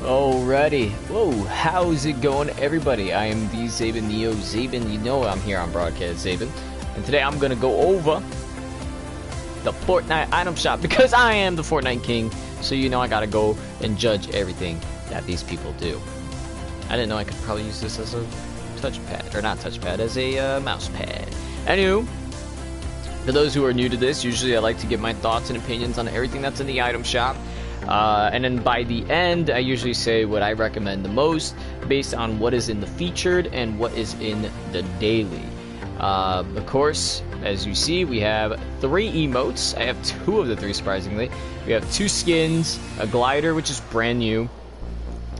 Alrighty. Whoa, how's it going, everybody? I am the Zaben Neo Zaben. You know I'm here on Broadcast Zaben. And today I'm going to go over the Fortnite item shop because I am the Fortnite king. So you know I got to go and judge everything that these people do. I didn't know I could probably use this as a touchpad, or not touchpad, as a mouse pad. Anywho, for those who are new to this, usually I like to give my thoughts and opinions on everything that's in the item shop. And then by the end, I usually say what I recommend the most based on what is in the featured and what is in the daily. Of course, as you see, we have 3 emotes. I have 2 of the 3, surprisingly. We have 2 skins, a glider, which is brand new.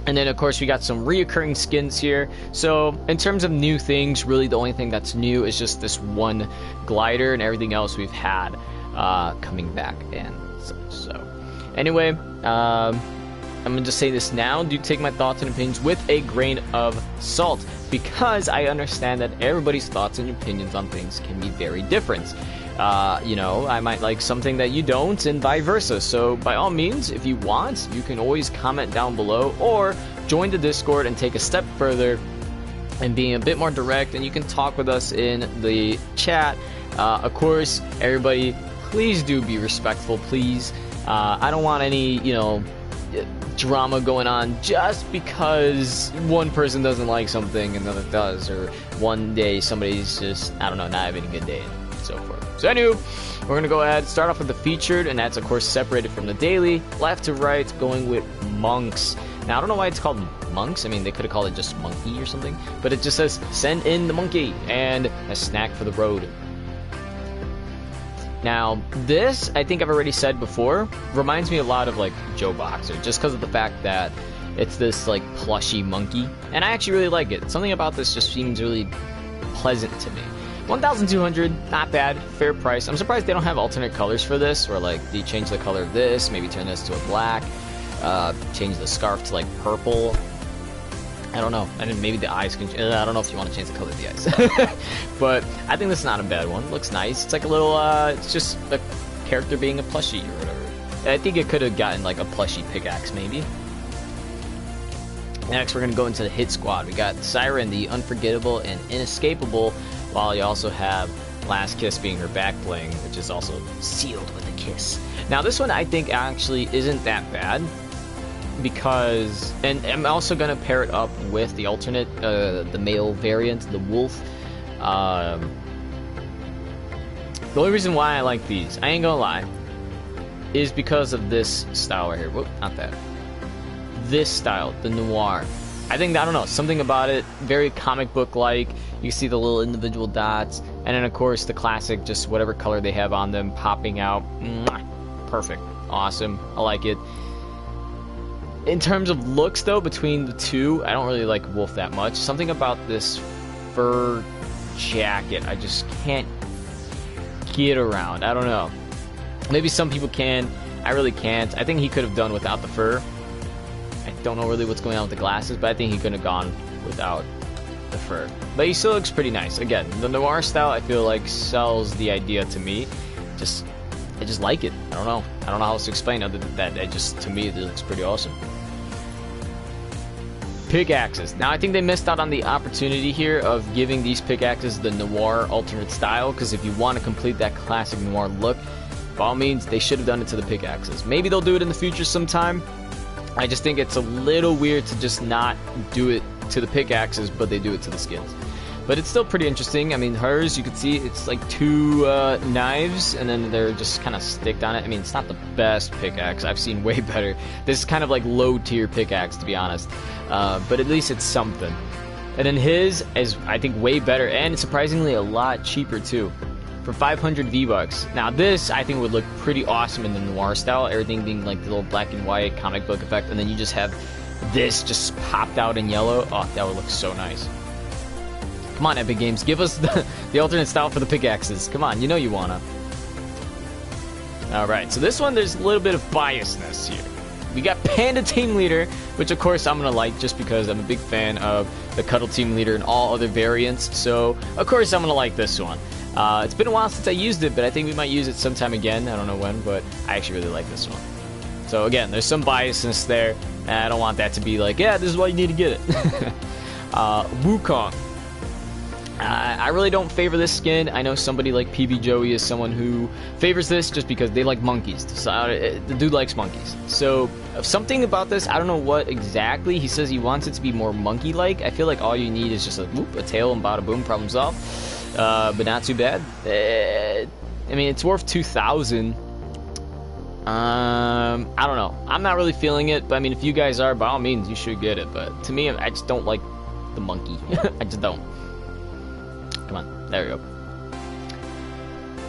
And then, of course, we got some reoccurring skins here. So, in terms of new things, really the only thing that's new is just this one glider, and everything else we've had coming back and such. So, anyway, I'm going to just say this now. Do take my thoughts and opinions with a grain of salt, because I understand that everybody's thoughts and opinions on things can be very different. You know, I might like something that you don't, and vice versa. So by all means, if you want, you can always comment down below or join the Discord and take a step further and being a bit more direct, and you can talk with us in the chat. Of course, everybody, please do be respectful, please. I don't want any, you know, drama going on just because one person doesn't like something and another does, or one day somebody's just, I don't know, not having a good day and so forth. So anyway, we're going to go ahead and start off with the featured, and that's of course separated from the daily, left to right, going with monks. Now I don't know why it's called monks. I mean, they could have called it just monkey or something, but it just says send in the monkey and a snack for the road. Now, this, I think I've already said before, reminds me a lot of, like, Joe Boxer, just because of the fact that it's this, like, plushy monkey, and I actually really like it. Something about this just seems really pleasant to me. 1,200, not bad, fair price. I'm surprised they don't have alternate colors for this, or, like, they change the color of this, maybe turn this to a black, change the scarf to, like, purple. I don't know. And then maybe the eyes can... I don't know if you want to change the color of the eyes. But I think this is not a bad one. It looks nice. It's like a little... it's just a character being a plushie or whatever. I think it could have gotten like a plushie pickaxe, maybe. Next, we're going to go into the hit squad. We got Siren, the unforgettable and inescapable, while you also have Last Kiss being her back bling, which is also sealed with a kiss. Now, this one I think actually isn't that bad, because, and I'm also going to pair it up with the alternate, the male variant, the wolf. The only reason why I like these, I ain't gonna lie, is because of this style right here. Whoop, not that. This style, the noir. I think, I don't know, something about it, very comic book-like. You see the little individual dots, and then of course the classic, just whatever color they have on them popping out. Mwah, perfect, awesome, I like it. In terms of looks, though, between the two, I don't really like Wolf that much. Something about this fur jacket I just can't get around. I don't know. Maybe some people can. I really can't. I think he could have done without the fur. I don't know really what's going on with the glasses, but I think he could have gone without the fur. But he still looks pretty nice. Again, the noir style, I feel like, sells the idea to me. I just like it. I don't know how else to explain other than that. To me, it looks pretty awesome. Pickaxes. Now, I think they missed out on the opportunity here of giving these pickaxes the noir alternate style, because if you want to complete that classic noir look, by all means, they should have done it to the pickaxes. Maybe they'll do it in the future sometime. I just think it's a little weird to just not do it to the pickaxes, but they do it to the skins. But it's still pretty interesting. I mean, hers, you can see it's like 2 knives, and then they're just kind of sticked on it. I mean, it's not the best pickaxe. I've seen way better. This is kind of like low-tier pickaxe, to be honest. But at least it's something. And then his is, I think, way better, and surprisingly a lot cheaper, too. For 500 V-Bucks. Now, this, I think, would look pretty awesome in the noir style. Everything being like the little black and white comic book effect, and then you just have this just popped out in yellow. Oh, that would look so nice. Come on, Epic Games, give us the alternate style for the pickaxes. Come on, you know you wanna. Alright, so this one, there's a little bit of biasness here. We got Panda Team Leader, which of course I'm gonna like just because I'm a big fan of the Cuddle Team Leader and all other variants. So, of course I'm gonna like this one. It's been a while since I used it, but I think we might use it sometime again. I don't know when, but I actually really like this one. So again, there's some biasness there, and I don't want that to be like, yeah, this is why you need to get it. Wukong. I really don't favor this skin. I know somebody like PB Joey is someone who favors this just because they like monkeys. So, the dude likes monkeys. So something about this, I don't know what exactly. He says he wants it to be more monkey-like. I feel like all you need is just a whoop, a tail, and bada boom, problem solved. But not too bad. I mean, it's worth 2,000. I don't know. I'm not really feeling it, but I mean, if you guys are, by all means, you should get it. But to me, I just don't like the monkey. I just don't. Come on, there we go.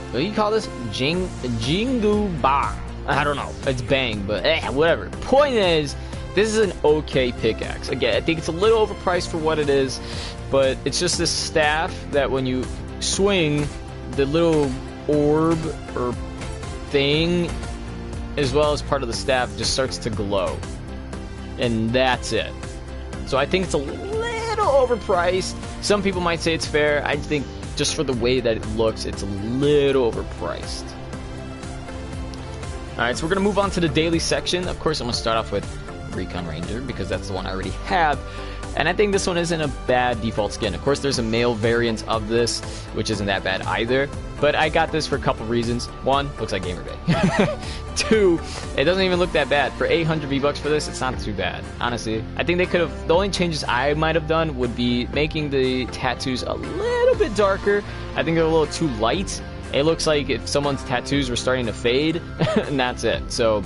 What do you call this? Jingu Bang. I don't know. It's bang, but whatever. Point is, this is an okay pickaxe. Again, I think it's a little overpriced for what it is, but it's just this staff that when you swing, the little orb or thing, as well as part of the staff, just starts to glow. And that's it. So I think it's a little overpriced. Some people might say it's fair. I think just for the way that it looks, it's a little overpriced. Alright, so we're going to move on to the daily section. Of course, I'm going to start off with Recon Ranger, because that's the one I already have. And I think this one isn't a bad default skin. Of course, there's a male variant of this, which isn't that bad either. But I got this for a couple reasons. One, looks like Gamer Day. Two, it doesn't even look that bad. For 800 V-Bucks for this, it's not too bad. Honestly, I think they could have... The only changes I might have done would be making the tattoos a little bit darker. I think they're a little too light. It looks like if someone's tattoos were starting to fade, and that's it. So...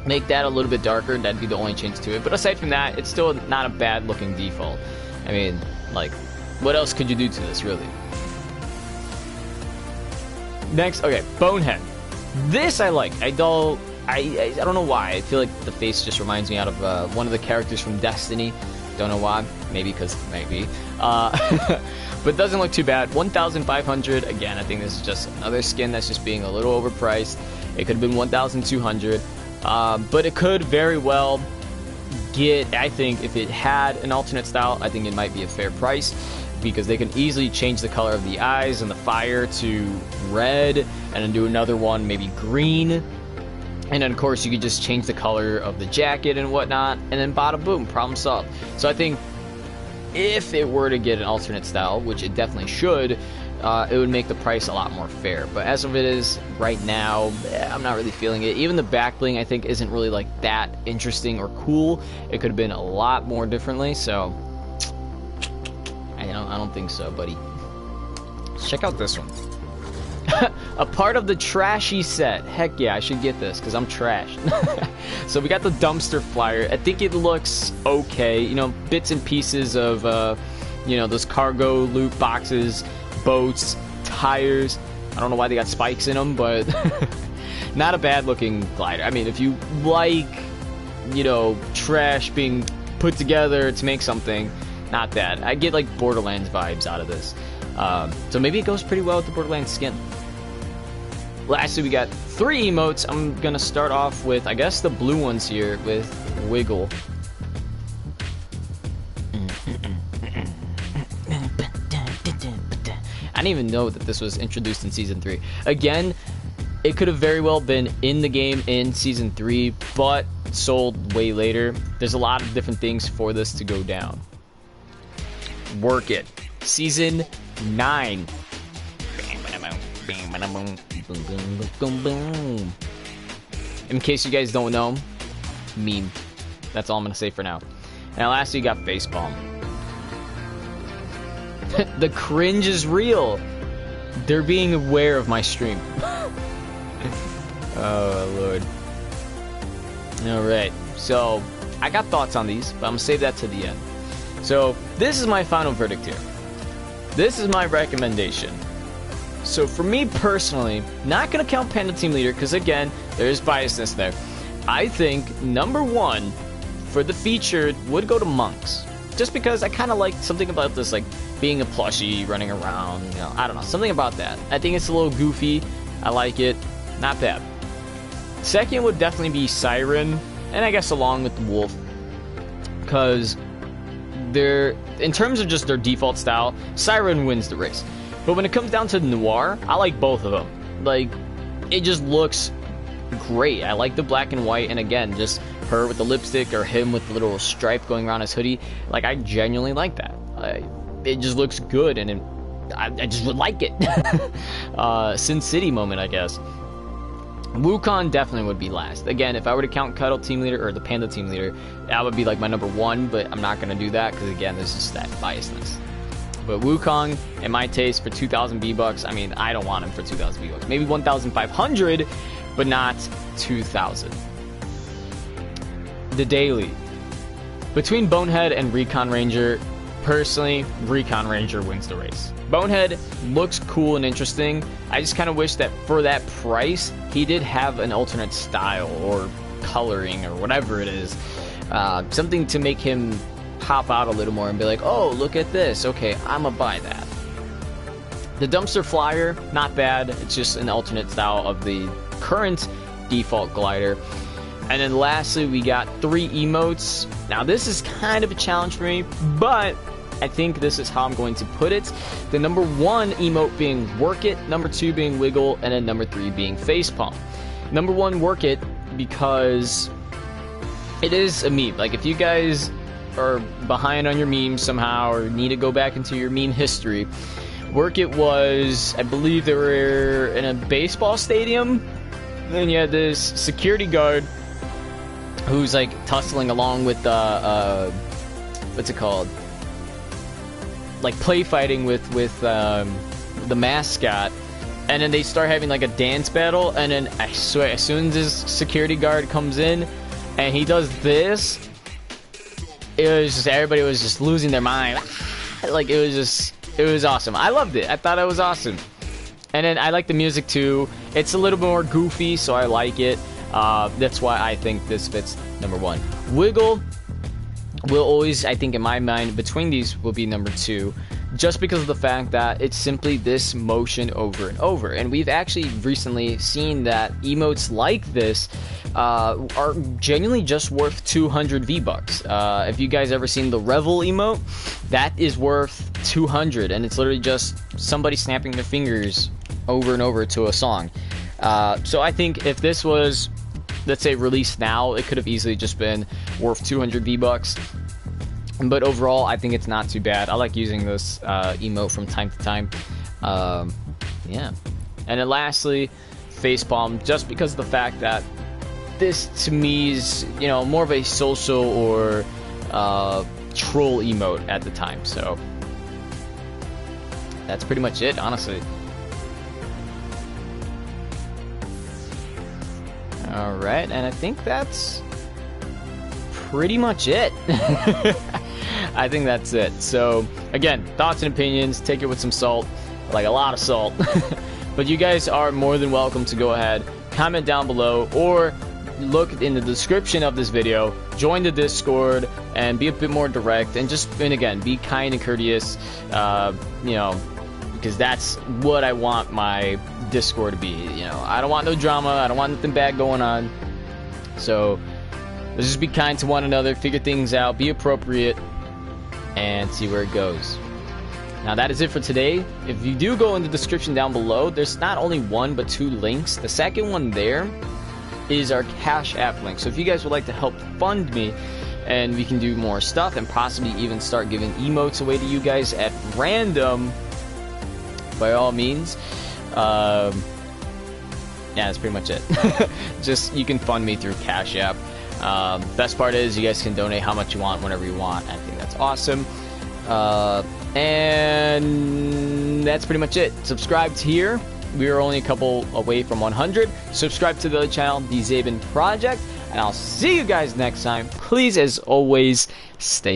make that a little bit darker, that'd be the only change to it. But aside from that, it's still not a bad looking default. I mean, like, what else could you do to this, really? Next, okay, Bonehead. This I like. I don't know why. I feel like the face just reminds me out of one of the characters from Destiny. Don't know why. Maybe because maybe. But it doesn't look too bad. 1,500. Again, I think this is just another skin that's just being a little overpriced. It could have been 1,200. But it could very well get, I think, if it had an alternate style, I think it might be a fair price, because they can easily change the color of the eyes and the fire to red, and then do another one, maybe green, and then of course you could just change the color of the jacket and whatnot, and then bada boom, problem solved. So I think if it were to get an alternate style, which it definitely should, it would make the price a lot more fair. But as of it is right now, I'm not really feeling it. Even the back bling, I think, isn't really like that interesting or cool. It could have been a lot more differently. So I don't think so, buddy. Let's check out this one. A part of the trashy set. Heck yeah, I should get this because I'm trash. So we got the dumpster flyer. I think it looks okay. You know, bits and pieces of those cargo loot boxes, boats, tires. I don't know why they got spikes in them, but not a bad looking glider. I mean, if you like, trash being put together to make something, not bad. I get like Borderlands vibes out of this. So maybe it goes pretty well with the Borderlands skin. Lastly, we got 3 emotes. I'm gonna start off with, I guess, the blue ones here with Wiggle. I didn't even know that this was introduced in Season 3. Again, it could have very well been in the game in Season 3, but sold way later. There's a lot of different things for this to go down. Work it. Season 9. In case you guys don't know, meme. That's all I'm going to say for now. Now, lastly, you got Facepalm. The cringe is real. They're being aware of my stream. Oh, Lord. Alright, so I got thoughts on these, but I'm going to save that to the end. So, this is my final verdict here. This is my recommendation. So, for me personally, not going to count Panda Team Leader, because again, there is biasness there. I think, number 1, for the feature, would go to Monks. Just because I kind of like something about this, like, being a plushie, running around, I don't know, something about that. I think it's a little goofy. I like it. Not bad. Second would definitely be Siren, and I guess along with the Wolf, because they're, in terms of just their default style, Siren wins the race. But when it comes down to Noir, I like both of them. Like, it just looks great. I like the black and white, and again, just her with the lipstick or him with the little stripe going around his hoodie. Like, I genuinely like that. It just looks good, and I just would like it. Sin City moment, I guess. Wukong definitely would be last. Again, if I were to count Cuddle team leader or the Panda team leader, that would be like my number 1, but I'm not going to do that because, again, there's just that biasness. But Wukong, in my taste, for 2,000 V-Bucks, I mean, I don't want him for 2,000 V-Bucks. Maybe 1,500, but not 2,000. The daily. Between Bonehead and Recon Ranger, personally, Recon Ranger wins the race. Bonehead looks cool and interesting. I just kind of wish that for that price, he did have an alternate style or coloring or whatever it is. Something to make him pop out a little more and be like, oh, look at this. Okay, I'm gonna buy that. The Dumpster Flyer, not bad. It's just an alternate style of the current default glider. And then lastly, we got 3 emotes. Now, this is kind of a challenge for me, but I think this is how I'm going to put it. The number 1 emote being Work It, number 2 being Wiggle, and then number 3 being Facepalm. Number 1, Work It, because it is a meme. Like, if you guys are behind on your memes somehow or need to go back into your meme history, Work It was, I believe they were in a baseball stadium, and you had this security guard who's like tussling along with what's it called? Like play fighting with the mascot, and then they start having like a dance battle, and then I swear, as soon as this security guard comes in and he does this, it was just, everybody was just losing their mind. Like, it was awesome. I loved it. I thought it was awesome. And then I like the music too. It's a little bit more goofy, so I like it. That's why I think this fits number 1. Wiggle will always, I think in my mind, between these will be number 2, just because of the fact that it's simply this motion over and over. And we've actually recently seen that emotes like this are genuinely just worth 200 V-Bucks. If you guys ever seen the Revel emote, that is worth 200, and it's literally just somebody snapping their fingers over and over to a song. So I think if this was, let's say, released now, it could have easily just been worth 200 V-Bucks. But overall, I think it's not too bad. I like using this emote from time to time. Yeah. And then lastly, Facepalm, just because of the fact that this to me is, you know, more of a social or troll emote at the time. So that's pretty much it, honestly. Alright, and I think that's pretty much it. I think that's it. So, again, thoughts and opinions, take it with some salt, like a lot of salt. But you guys are more than welcome to go ahead, comment down below, or look in the description of this video, join the Discord, and be a bit more direct, and again, be kind and courteous, you know, because that's what I want my Discord to be. You know, I don't want no drama, I don't want nothing bad going on. So let's just be kind to one another, figure things out, be appropriate, and see where it goes. Now that is it for today. If you do go in the description down below, there's not only 1 but 2 links. The second one there is our Cash App link. So if you guys would like to help fund me, and we can do more stuff and possibly even start giving emotes away to you guys at random, by all means. Yeah, that's pretty much it. Just, you can fund me through Cash App. Best part is you guys can donate how much you want whenever you want. I think that's awesome. And that's pretty much it. Subscribe to here. We are only a couple away from 100. Subscribe to the other channel, The Zaben Project, and I'll see you guys next time. Please, as always, stay healthy.